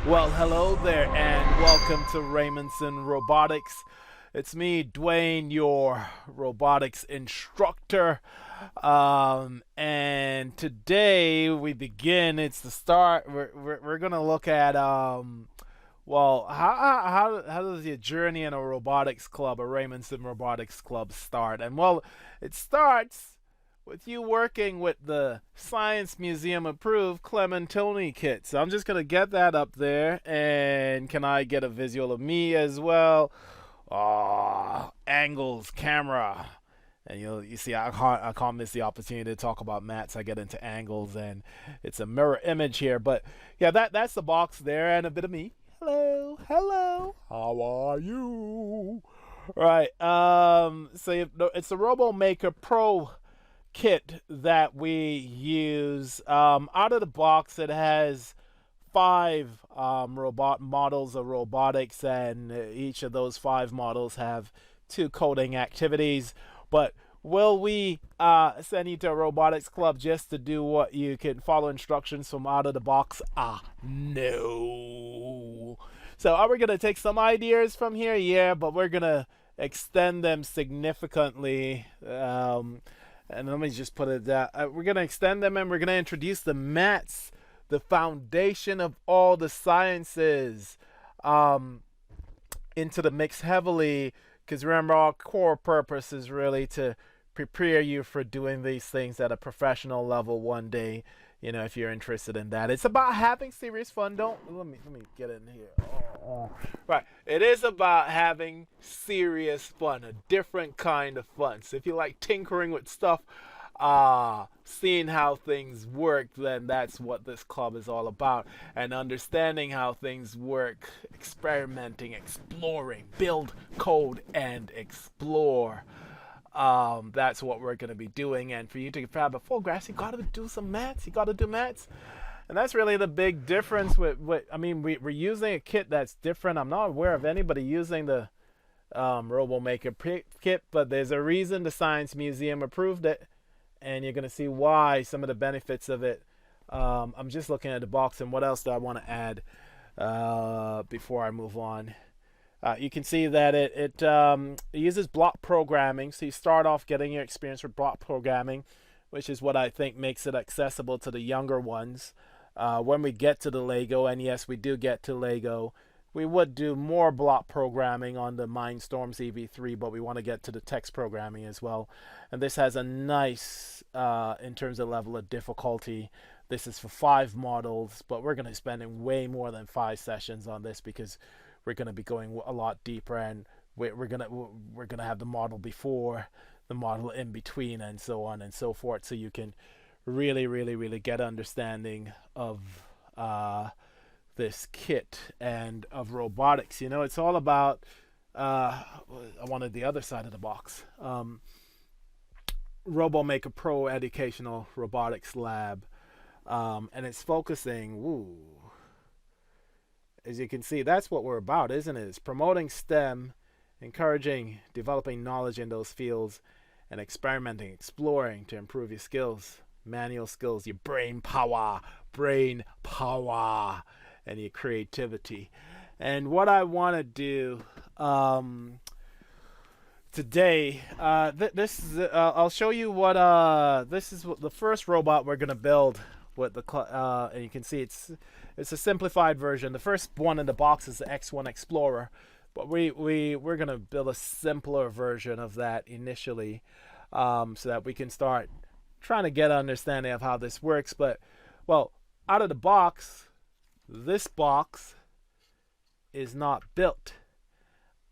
Well, hello there, and welcome to Raymondson Robotics. It's me, Dwayne, your robotics instructor. And today we begin. It's the start. We're gonna look at well, how does your journey in a robotics club, a Raymondson Robotics Club, start? And well, it starts with you working with the Science Museum approved Clementoni kit. So I'm just going to get that up there. And can I get a visual of me as well? Angles, camera. And you see, I can't miss the opportunity to talk about mats. I get into angles, and it's a mirror image here. But yeah, that's the box there, and a bit of me. Hello, hello. How are you? Right. So it's the RoboMaker Pro kit that we use. Out of the box, it has 5 robot models of robotics, and each of those 5 models have 2 coding activities. But will we send you to a robotics club just to do what you can follow instructions from out of the box? No. So are we going to take some ideas from here? Yeah, but we're going to extend them significantly. And let me just put it that we're going to extend them, and we're going to introduce the mats, the foundation of all the sciences, into the mix heavily. Because remember, our core purpose is really to prepare you for doing these things at a professional level one day. You know, if you're interested in that, it's about having serious fun. Let me get in here. Right, it is about having serious fun, a different kind of fun. So if you like tinkering with stuff, seeing how things work, then that's what this club is all about. And understanding how things work, experimenting, exploring, build, code, and explore. That's what we're going to be doing. And for you to fab a full grass, you got to do some mats. You got to do mats. And that's really the big difference with I mean, we're using a kit that's different. I'm not aware of anybody using the RoboMaker kit, but there's a reason the Science Museum approved it, and you're going to see why, some of the benefits of it. I'm just looking at the box, and what else do I want to add before I move on? You can see that it uses block programming, so you start off getting your experience with block programming, which is what I think makes it accessible to the younger ones. When we get to the Lego, and yes, we do get to Lego, we would do more block programming on the Mindstorms EV3, but we want to get to the text programming as well. And this has a nice, in terms of level of difficulty, this is for 5 models, but we're going to be spending way more than 5 sessions on this, because we're going to be going a lot deeper, and we're going to have the model before, the model in between, and so on and so forth, so you can really get understanding of this kit and of robotics. You know, it's all about I wanted the other side of the box. RoboMaker Pro Educational Robotics Lab, and it's focusing, as you can see, that's what we're about, isn't it? It's promoting STEM, encouraging developing knowledge in those fields, and experimenting, exploring to improve your skills, manual skills, your brain power, and your creativity. And what I want to do today, I'll show you what this is. What the first robot we're gonna build with the and you can see it's a simplified version. The first one in the box is the X1 Explorer, but we're gonna build a simpler version of that initially, so that we can start trying to get an understanding of how this works. But well, out of the box, this box is not built,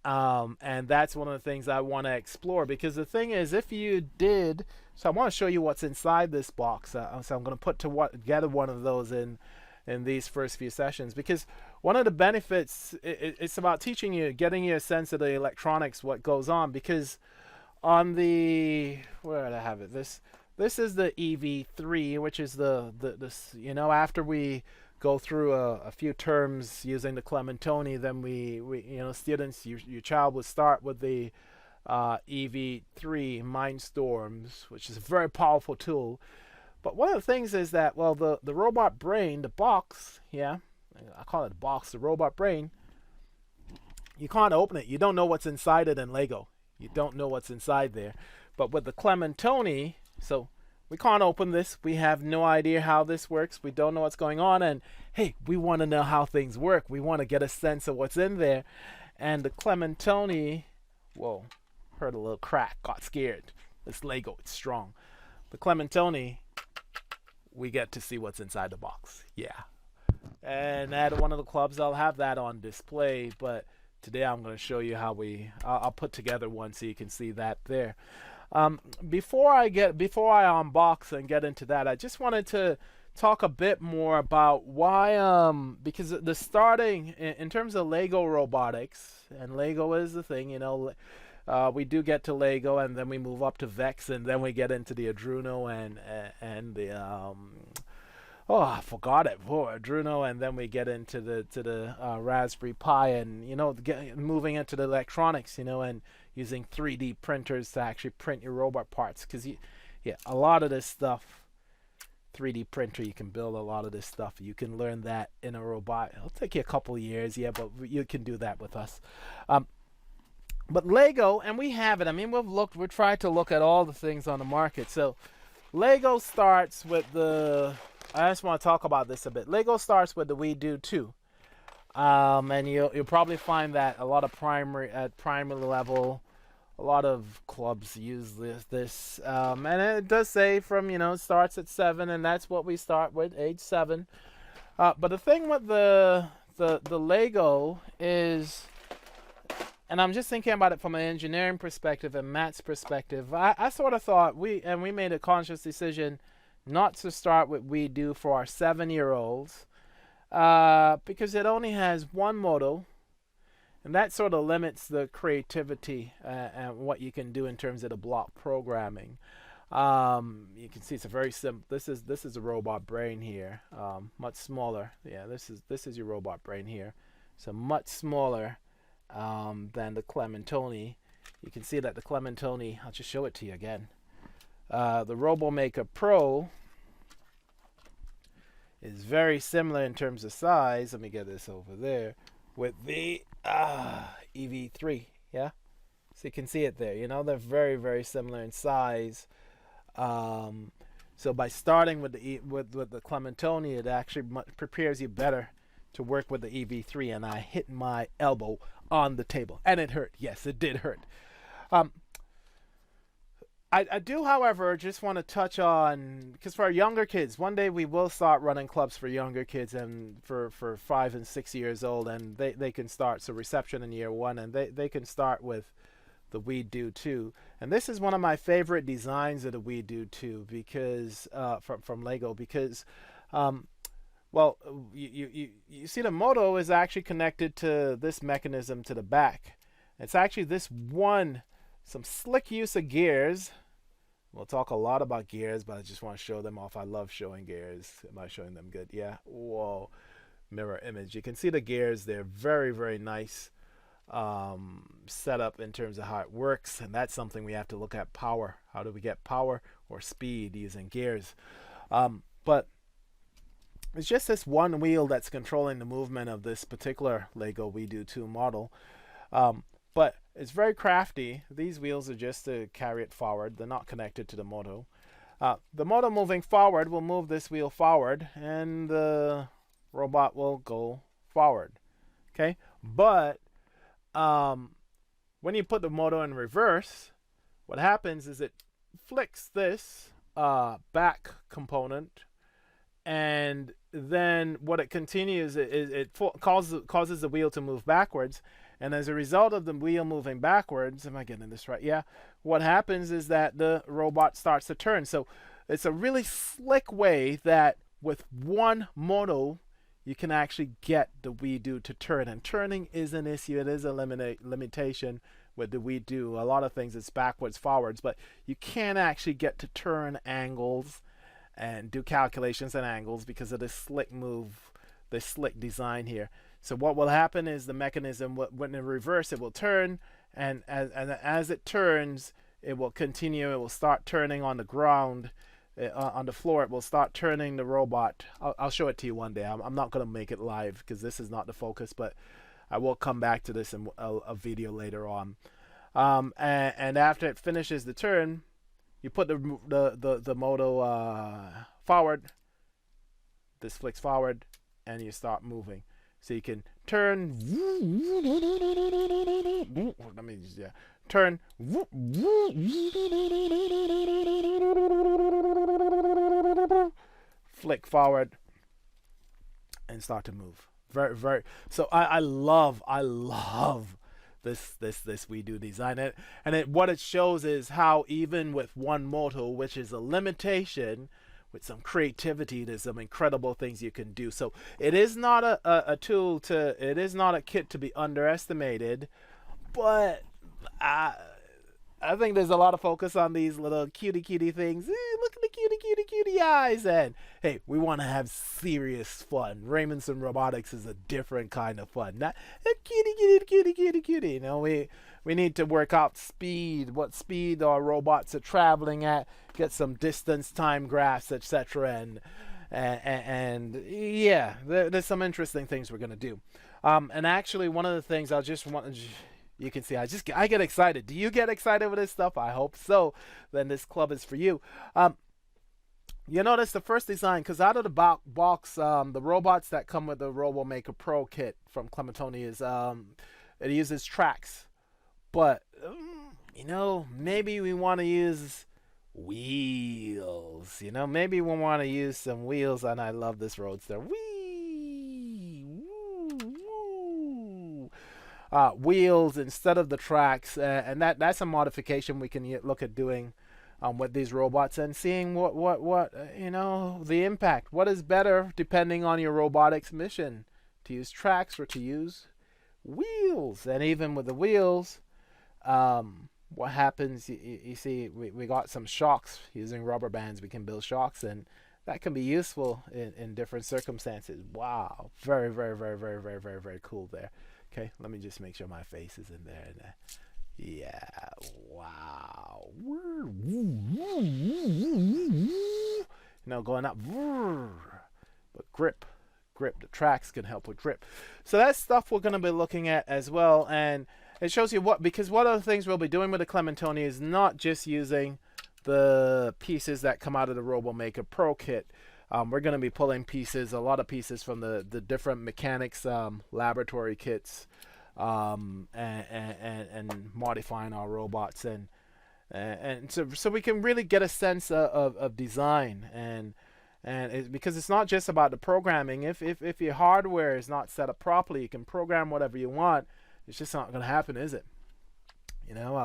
and that's one of the things I want to explore, because the thing is, if you did, so I want to show you what's inside this box. So I'm going to put together one of those in these first few sessions, because one of the benefits, it's about teaching you, getting you a sense of the electronics, what goes on. Because on the, where did I have it? This is the EV3, which is the you know, after we go through a few terms using the Clementoni, then we you know, students, your child would start with the EV3 Mindstorms, which is a very powerful tool. But one of the things is that, well, the robot brain, the box, yeah, I call it a box, the robot brain. You can't open it. You don't know what's inside it in Lego. You don't know what's inside there. But with the Clementoni, so we can't open this. We have no idea how this works. We don't know what's going on. And hey, we want to know how things work. We want to get a sense of what's in there. And the Clementoni, whoa, heard a little crack, got scared. It's Lego, it's strong. The Clementoni, we get to see what's inside the box. Yeah. And at one of the clubs, I'll have that on display. But today I'm going to show you how I'll put together one so you can see that there. Before I unbox and get into that, I just wanted to talk a bit more about why, because the starting in terms of Lego robotics, and Lego is the thing, you know, we do get to Lego and then we move up to Vex and then we get into the Arduino and the oh, I forgot it. Arduino, and then we get into the Raspberry Pi, and you know, moving into the electronics, you know, and using 3D printers to actually print your robot parts. Because yeah, a lot of this stuff, 3D printer, you can build a lot of this stuff. You can learn that in a robot. It'll take you a couple of years, yeah, but you can do that with us. But Lego, and we have it. I mean, we've tried to look at all the things on the market. So Lego starts with I just want to talk about this a bit. Lego starts with the Wedo 2. And you'll probably find that a lot of primary level, a lot of clubs use this. And it does say from, you know, it starts at 7, and that's what we start with, age 7. But the thing with the Lego is, and I'm just thinking about it from an engineering perspective and Matt's perspective, I sort of thought we made a conscious decision not to start with Wedo for our 7-year-olds, because it only has one model, and that sort of limits the creativity and what you can do in terms of the block programming. You can see it's a very simple. This is a robot brain here, much smaller. Yeah, this is your robot brain here, so much smaller than the Clementoni. You can see that the Clementoni, I'll just show it to you again. The RoboMaker Pro is very similar in terms of size. Let me get this over there with the EV3. Yeah, so you can see it there. You know, they're very, very similar in size. So by starting with the Clementoni, it actually prepares you better to work with the EV3. And I hit my elbow on the table, and it hurt. Yes, it did hurt. I do, however, just want to touch on, because for our younger kids, one day we will start running clubs for younger kids and for 5 and 6 years old, and they can start, so reception in year 1, and they can start with the Wedo 2. And this is one of my favorite designs of the Wedo 2 because from Lego, because well, you see the motor is actually connected to this mechanism to the back. It's actually some slick use of gears. We'll talk a lot about gears, but I just want to show them off. I love showing gears. Am I showing them good? Yeah. Whoa. Mirror image. You can see the gears. They're very, very nice setup in terms of how it works. And that's something we have to look at. Power. How do we get power or speed using gears? But it's just this one wheel that's controlling the movement of this particular Lego Wedo 2 model. But it's very crafty. These wheels are just to carry it forward. They're not connected to the motor. The motor moving forward will move this wheel forward, and the robot will go forward. Okay? But when you put the motor in reverse, what happens is it flicks this back component, and then what it continues is it causes the wheel to move backwards. And as a result of the wheel moving backwards, am I getting this right? Yeah. What happens is that the robot starts to turn. So it's a really slick way that with one motor, you can actually get the Wedo to turn. And turning is an issue. It is a limitation with the Wedo. A lot of things it's backwards, forwards, but you can't actually get to turn angles and do calculations and angles because of this slick move, this slick design here. So what will happen is the mechanism, when in reverse, it will turn, and as it turns, it will continue. It will start turning on the ground on the floor, it will start turning the robot. I'll show it to you one day. I'm not going to make it live because this is not the focus, but I will come back to this in a video later on. And after it finishes the turn, you put the motor forward. This flicks forward, and you start moving. So you can turn. Let me just, yeah. Turn. Flick forward and start to move. Very. So I love this Wedo design. What it shows is how even with one motor, which is a limitation, with some creativity, there's some incredible things you can do. So it is not a tool to, it is not a kit to be underestimated, but I think there's a lot of focus on these little cutie things. Look at the cutie eyes. And hey, we want to have serious fun. Raymondson Robotics is a different kind of fun. Not cutie. You know, we need to work out speed, what speed our robots are traveling at, get some distance, time graphs, etc. And yeah, there's some interesting things we're gonna do. And actually, one of the things I just want. You can see I get excited. Do you get excited with this stuff? I hope so. Then this club is for you. You notice the first design, because out of the box, the robots that come with the RoboMaker Pro kit from Clementoni is it uses tracks, but you know, maybe we want to use wheels. You know, maybe we want to use some wheels, and I love this roadster. Wheels instead of the tracks, and that's a modification we can look at doing with these robots and seeing what you know, the impact. What is better depending on your robotics mission, to use tracks or to use wheels? And even with the wheels, what happens? You see, we got some shocks using rubber bands. We can build shocks, and that can be useful in different circumstances. Wow, very cool there. Okay, let me just make sure my face is in there. Yeah, wow. You know, going up. But grip. The tracks can help with grip. So that's stuff we're going to be looking at as well. And it shows you because one of the things we'll be doing with the Clementoni is not just using the pieces that come out of the RoboMaker Pro kit. We're going to be pulling pieces, a lot of pieces from the different mechanics laboratory kits, and modifying our robots, and so we can really get a sense of design, and because it's not just about the programming. If your hardware is not set up properly, you can program whatever you want. It's just not going to happen, is it? You know,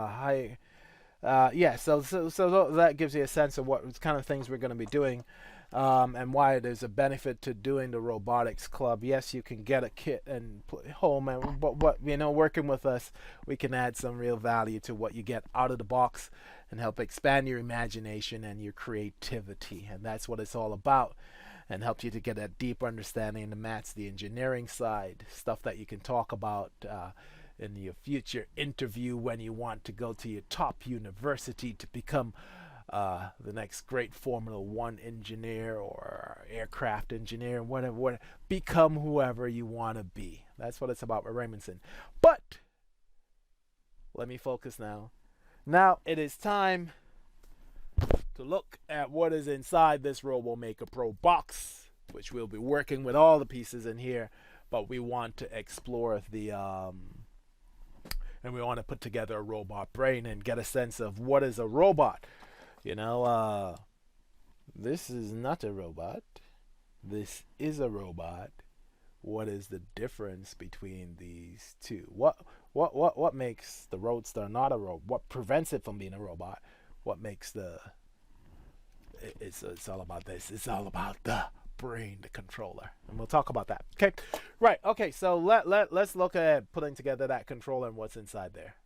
yeah. So that gives you a sense of what kind of things we're going to be doing. And why there's a benefit to doing the robotics club. Yes, you can get a kit and put it home, but you know, working with us, we can add some real value to what you get out of the box and help expand your imagination and your creativity. And that's what it's all about, and help you to get a deep understanding to match the engineering side, stuff that you can talk about in your future interview when you want to go to your top university to become the next great Formula One engineer or aircraft engineer, whatever, become whoever you want to be. That's what it's about with Raymondson. But let me focus now. Now it is time to look at what is inside this RoboMaker Pro box, which we'll be working with all the pieces in here, but we want to explore the and we want to put together a robot brain and get a sense of what is a robot. You know, this is not a robot. This is a robot. What is the difference between these two? What makes the Roadster not a robot? What prevents it from being a robot? What makes it's all about this. It's all about the brain, the controller, and we'll talk about that. Okay, right. Okay, so let's look at putting together that controller and what's inside there.